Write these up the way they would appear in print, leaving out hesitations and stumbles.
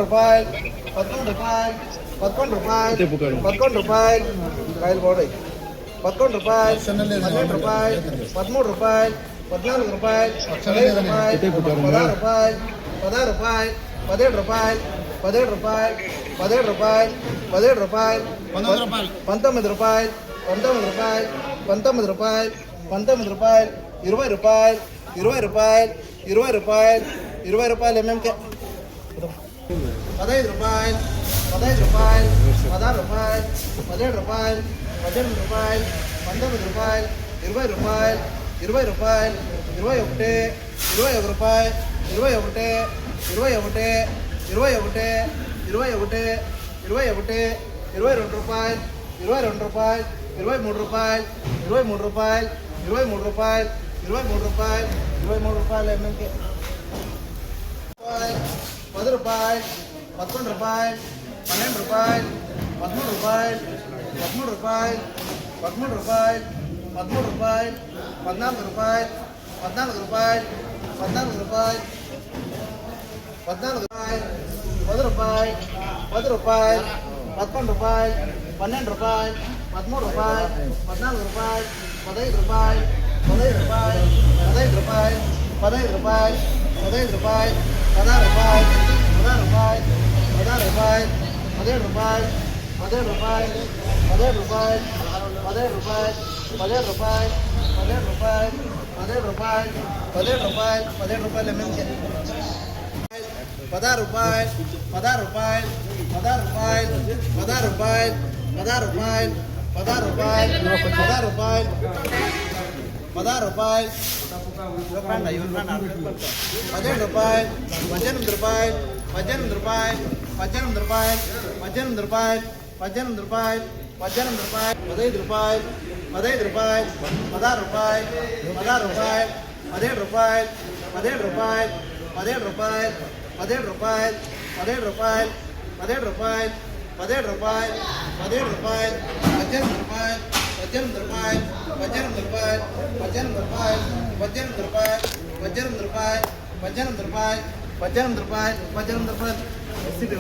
రూపాయలు 11 రూపాయలు 11 రూపాయలు 11 రూపాయలు కాయలు పోడాయి 11 రూపాయలు 12 రూపాయలు 13 రూపాయలు 14 రూపాయలు 15 రూపాయలు 16 రూపాయలు 17 రూపాయలు 17 రూపాయలు 17 రూపాయలు 17 రూపాయలు 19 రూపాయలు 19 రూపాయలు 19 రూపాయలు 19 రూపాయలు 20 రూపాయలు 20 రూపాయలు 20 రూపాయలు 20 రూపాయలు ఎంఎంకే 15 రూపాయలు 15 రూపాయలు 16 రూపాయలు 17 రూపాయలు 18 రూపాయలు 19 రూపాయలు 20 రూపాయలు 20 రూపాయలు 21 21 రూపాయలు 21 21 21 21 21 22 రూపాయలు 22 రూపాయలు 23 రూపాయలు 23 రూపాయలు 23 రూపాయలు 23 రూపాయలు 23 రూపాయలు ఎంఎంకే 10 రూపాయలు 11 రూపాయలు 12 రూపాయలు 13 రూపాయలు 13 రూపాయలు 13 రూపాయలు 13 రూపాయలు 14 రూపాయలు 14 రూపాయలు 14 రూపాయలు 14 రూపాయలు 10 రూపాయలు 10 రూపాయలు 11 రూపాయలు 12 రూపాయలు 13 రూపాయలు 14 రూపాయలు 15 రూపాయలు 15 రూపాయలు 15 రూపాయలు 15 రూపాయలు 15 రూపాయలు 16 రూపాయలు 16 రూపాయలు 16 రూపాయలు 17 రూపాయలు 17 రూపాయలు 17 రూపాయలు 17 రూపాయలు 17 రూపాయలు 17 రూపాయలు 17 రూపాయలు 17 రూపాయలు 17 రూపాయలు ఎంఎంకే 16 రూపాయలు 16 రూపాయలు 16 రూపాయలు 16 రూపాయలు 16 రూపాయలు 16 రూపాయలు 16 రూపాయలు 16 రూపాయలు 17 రూపాయలు 18 రూపాయలు 18 రూపాయలు 18 రూపాయలు 18 రూపాయలు 18 రూపాయలు 18 రూపాయలు 15 రూపాయలు 15 రూపాయలు 16 రూపాయలు 16 రూపాయలు 17 రూపాయలు 17 రూపాయలు 17 రూపాయలు 17 రూపాయలు 17 రూపాయలు 17 రూపాయలు 17 రూపాయలు 17 రూపాయలు 18 రూపాయలు 18 రూపాయలు 18 రూపాయలు 18 రూపాయలు 18 రూపాయలు 18 రూపాయలు 18 రూపాయలు 18 రూపాయలు 18 రూపాయలు ఎస్సీటీ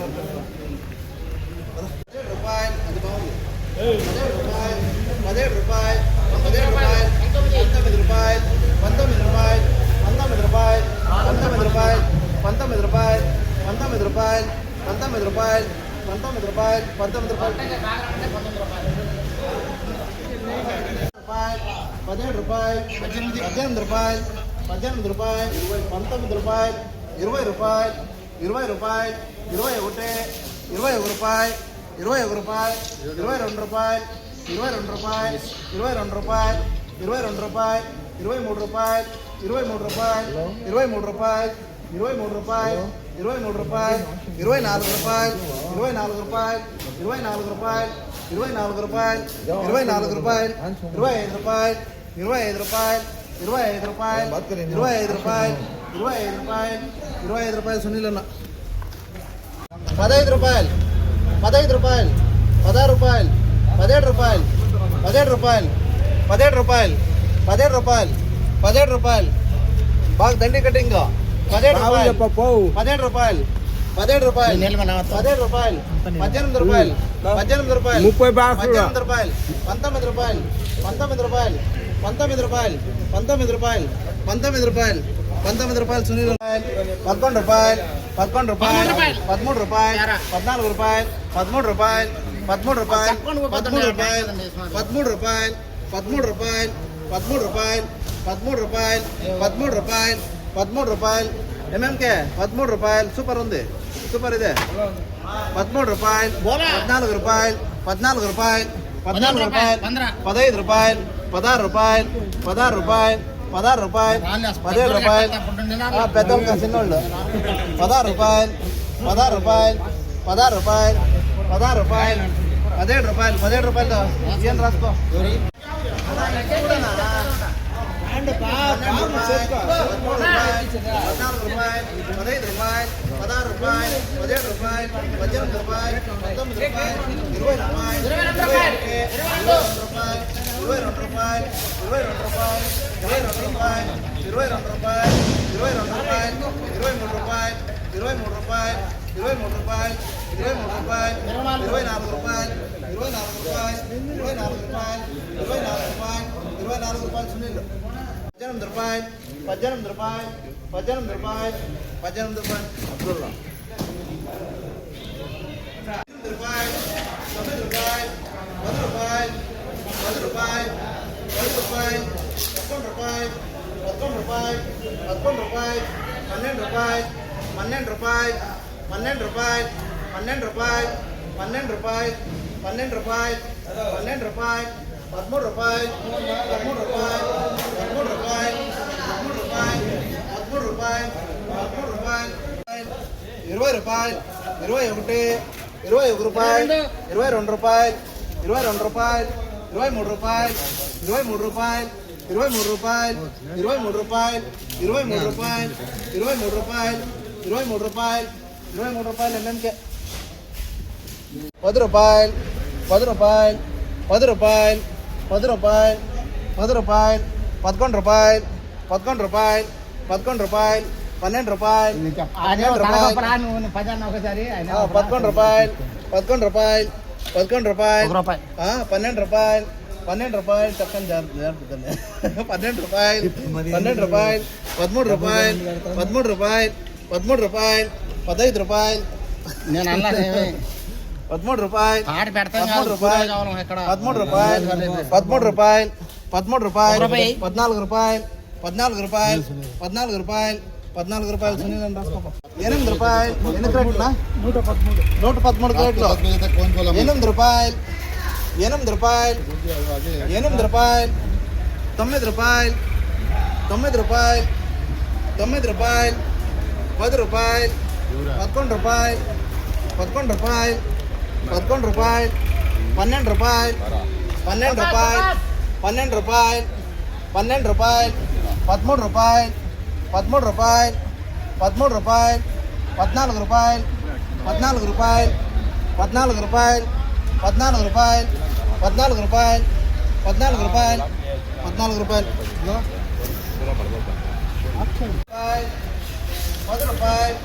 రూపాయలు అది బాగుంది 17 రూపాయలు 17 రూపాయలు 17 రూపాయలు 19 రూపాయలు 19 రూపాయలు 19 రూపాయలు 19 రూపాయలు 19 రూపాయలు 19 రూపాయలు 19 రూపాయలు 19 రూపాయలు 19 రూపాయలు 17 రూపాయలు 18 రూపాయలు 18 రూపాయలు 19 రూపాయలు 20 రూపాయలు 20 రూపాయలు 21 21 రూపాయలు 21 రూపాయలు 22 రూపాయలు 22 రూపాయలు 22 రూపాయలు 22 రూపాయలు 23 రూపాయలు 23 రూపాయలు 23 రూపాయలు 23 రూపాయలు 23 రూపాయలు 24 రూపాయలు 24 రూపాయలు 24 రూపాయలు 24 రూపాయలు 24 రూపాయలు 25 రూపాయలు 25 రూపాయలు 25 రూపాయలు 25 రూపాయలు 25 రూపాయలు 25 రూపాయలు సునీల్ అన్న 15 రూపాయలు 15 రూపాయలు 16 రూపాయలు 17 రూపాయలు 17 రూపాయలు 17 రూపాయలు 17 రూపాయలు 17 రూపాయలు బాగా దండి కట్టింగ్ 17 రూపాయలు 17 రూపాయలు 17 రూపాయలు 17 రూపాయలు 18 రూపాయలు 18 రూపాయలు 18 రూపాయలు 19 రూపాయలు 19 రూపాయలు 19 రూపాయలు 19 రూపాయలు 19 రూపాయలు 19 రూపాయలు సునీల్ 11 రూపాయలు 11 రూపాయలు 13 రూపాయలు 14 రూపాయలు 13 రూపాయలు 13 రూపాయలు 13 రూపాయలు 13 రూపాయలు 13 రూపాయలు 13 రూపాయలు 13 రూపాయలు 13 రూపాయలు 13 రూపాయలు ఎంఎంకే 13 రూపాయలు సూపర్ ఉంది సూపర్ ఇదే 13 రూపాయలు 14 రూపాయలు 14 రూపాయలు 14 రూపాయలు 15 రూపాయలు 16 రూపాయలు 16 రూపాయలు 16 రూపాయలు 17 రూపాయలు పెద్దోళ్ళు చిన్నోళ్ళు 16 రూపాయలు 16 రూపాయలు 16 రూపాయలు 16 రూపాయలు 17 రూపాయలు 17 రూపాయలు ఏం రాసుకో 14 రూపాయలు 15 రూపాయలు 16 రూపాయలు 17 రూపాయలు 18 రూపాయలు 19 రూపాయలు 20 రూపాయలు 22 రూపాయలు 22 రూపాయలు 22 రూపాయలు 22 రూపాయలు 22 రూపాయలు 22 రూపాయలు 23 రూపాయలు 23 రూపాయలు 23 రూపాయలు 23 రూపాయలు 24 రూపాయలు 24 రూపాయలు 24 రూపాయలు 24 రూపాయలు 24 రూపాయలు సునీల్ 18 రూపాయలు 18 రూపాయలు 18 రూపాయలు 18 రూపాయలు అబ్దుల్లా 8 రూపాయలు 9 రూపాయలు 10 రూపాయలు 10 రూపాయలు 10 రూపాయలు 11 రూపాయలు 11 రూపాయలు 11 రూపాయలు 12 రూపాయలు 12 రూపాయలు 12 రూపాయలు 12 రూపాయలు 12 రూపాయలు 12 రూపాయలు 12 రూపాయలు 13 రూపాయలు 13 రూపాయలు 13 రూపాయలు 13 రూపాయలు 13 రూపాయలు 13 రూపాయలు 20 రూపాయలు 21 21 రూపాయలు 22 రూపాయలు 22 రూపాయలు 23 రూపాయలు 23 రూపాయలు 23 రూపాయలు 23 రూపాయలు 23 రూపాయలు 23 రూపాయలు 23 రూపాయలు 23 రూపాయలు ఎంఎంకే 10 రూపాయలు 10 రూపాయలు 10 రూపాయలు 10 రూపాయలు 10 రూపాయలు 11 రూపాయలు 11 రూపాయలు 11 రూపాయలు 12 రూపాయలు 12 రూపాయలు 11 రూపాయలు 11 రూపాయలు 11 రూపాయలు 12 రూపాయలు 12 రూపాయలు చక్కని జరుపుతుంది 12 రూపాయలు 12 రూపాయలు 13 రూపాయలు 13 రూపాయలు 13 రూపాయలు 15 రూపాయలు నేను 13 రూపాయలు 13 రూపాయలు 13 రూపాయలు 13 రూపాయలు 13 రూపాయలు 14 రూపాయలు 14 రూపాయలు 14 రూపాయలు 14 రూపాయలు సునీల్ అని రాసుకో 8 రూపాయలు ఎన్ని క్రేట్లా 113 క్రేట్లు 8 రూపాయలు 8 రూపాయలు 8 రూపాయలు 9 రూపాయలు 9 రూపాయలు 9 రూపాయలు 10 రూపాయలు 11 రూపాయలు 11 రూపాయలు 11 రూపాయలు 12 రూపాయలు 12 రూపాయలు 12 రూపాయలు 12 రూపాయలు 13 రూపాయలు 13 రూపాయలు 13 రూపాయలు 14 రూపాయలు 14 రూపాయలు 14 రూపాయలు 14 రూపాయలు 14 రూపాయలు 14 రూపాయలు 14 రూపాయలు 10 రూపాయలు 11 రూపాయలు 12 రూపాయలు 12 రూపాయలు 12 రూపాయలు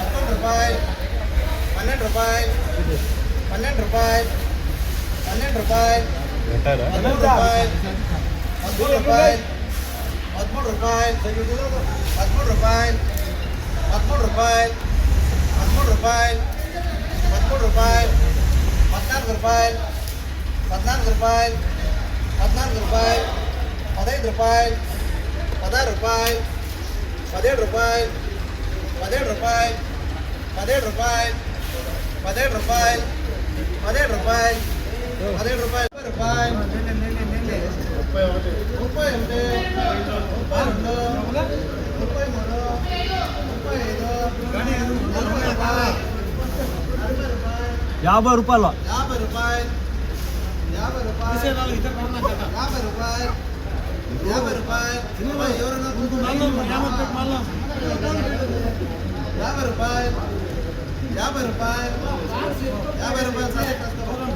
13 రూపాయలు 13 రూపాయలు 13 రూపాయలు 13 రూపాయలు 13 రూపాయలు 13 రూపాయలు 13 రూపాయలు 14 రూపాయలు 14 రూపాయలు 14 రూపాయలు 15 రూపాయలు 16 రూపాయలు 17 రూపాయలు 17 రూపాయలు 17 రూపాయలు 17 రూపాయలు 17 రూపాయలు 17 రూపాయలు 30 రూపాయలు 50 రూపాయలు 50 రూపాయలు 50 రూపాయలు 50 రూపాయలు 50 రూపాయలు ఎవరన్నా 50 రూపాయలు 50 రూపాయలు 50 రూపాయలు సరే 15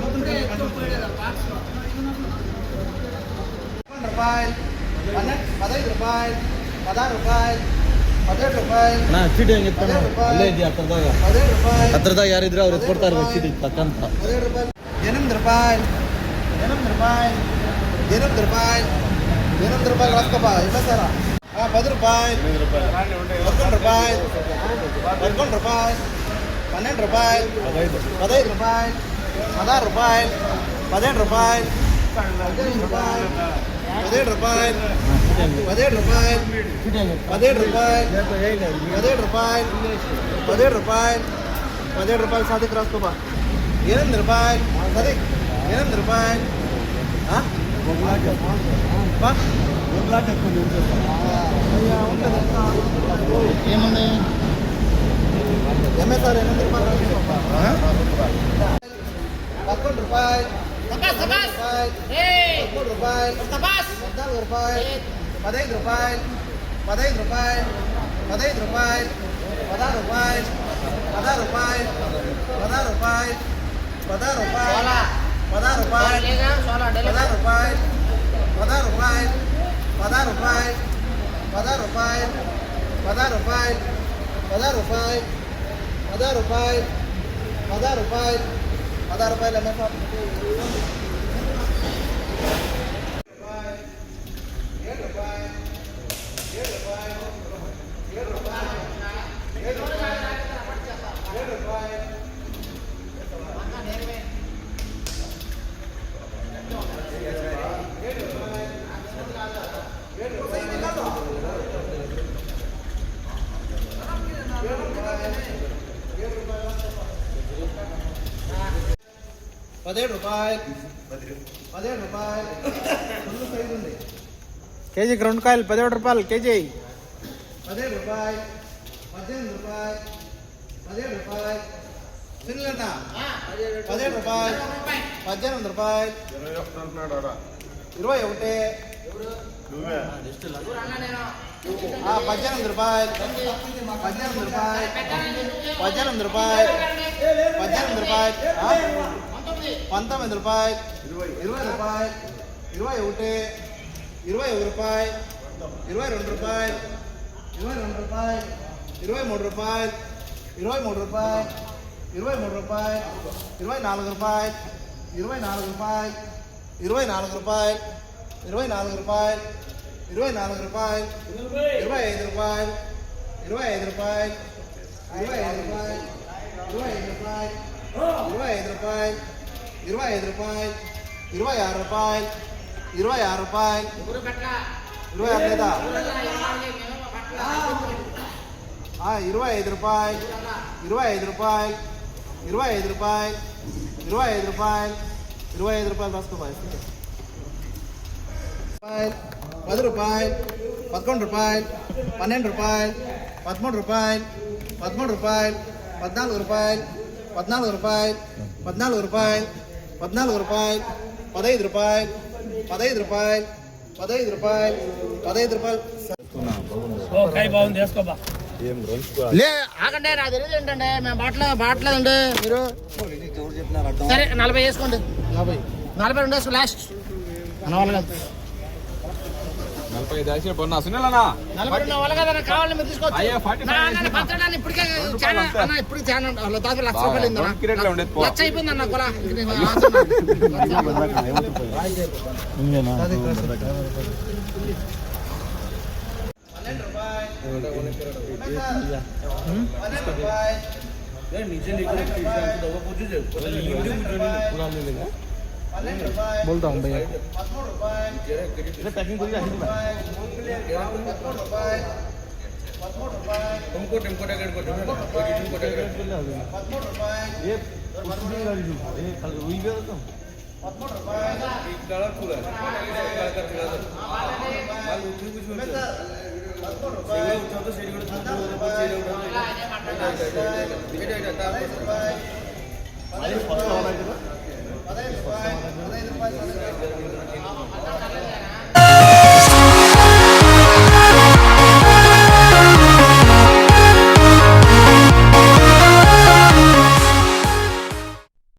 రూపాయలు 16 రూపాయలు 17 రూపాయలు ನಾ ಚೀಟಿ ಹೆಂಗೆ ಇತ್ತು ಅಲ್ಲೇ ಇದೆಯಾ ಹತ್ರದಾಗ 17 ರೂಪಾಯಲು ಹತ್ರದಾಗ ಯಾರಿದ್ರೆ ಅವ್ರು ಕೊಡ್ತಾರೆ ಚೀಟಿ ತಕ್ಕಂತ 17 రూపాయలు 8 రూపాయలు 8 రూపాయలు 8 రూపాయలు 8 రూపాయలు రాసుకోబా ఇవ్వ సారా 10 రూపాయలు 11 రూపాయలు 11 రూపాయలు 12 రూపాయలు 15 రూపాయలు 16 రూపాయలు 17 రూపాయలు 17 రూపాయలు 17 రూపాయలు 17 రూపాయలు 17 రూపాయలు 17 రూపాయలు 17 రూపాయలు 17 రూపాయలు సాదిక్ రాసుకోబా 8 రూపాయలు సాదిక్ 8 రూపాయలు బా ఏముంది ఎంఎస్ఆర్ 8 రూపాయలు 11 రూపాయలు 13 రూపాయలు 14 రూపాయలు 15 రూపాయలు 15 రూపాయలు 15 రూపాయలు 16 రూపాయలు 16 రూపాయలు 16 రూపాయలు 16 రూపాయలు 16 రూపాయలు 16 రూపాయలు 16 రూపాయలు 16 రూపాయలు 16 రూపాయలు 16 రూపాయలు 16 రూపాయలు 16 రూపాయలు రూపాయలు 16 రూపాయలు 16 రూపాయలు ఎంఎఫ్ 7 రూపాయలు 7 రూపాయలు 7 రూపాయలు 7 రూపాయలు 7 రూపాయలు ₹17 ఫుల్ సైజ్ ఉంది కేజీకి 2 కాయలు ₹17 కేజీ ₹17 ₹18 తినలేట ₹17 ₹18 21 ₹18 ₹19 రాసుకో ₹10 ₹11 ₹12 ₹13 ₹14 బాగుంది వేసుకోబా లే ఆగండి నాకు తెలియదు ఏంటంటే మేము బాటలేదండి మీరు సరే 40 వేసుకోండి 42 వేసుకో లాస్ట్ మన వాళ్ళు కాదు 45 దాచి పొన్న సునీలనా 42 వాళ్ళ కదా కావాలని మీరు తీసుకోవచ్చు అయ్యా 45 పంచడానికి ఇప్పటికే చాలా అన్న ఇప్పుడు చాలా దాదాపు ₹1,00,000 అయింది అన్న. కిరెట్ లో ఉండేది పో లక్ష అయిపోయింది అన్న కొల बोलता हूँ भैया ₹15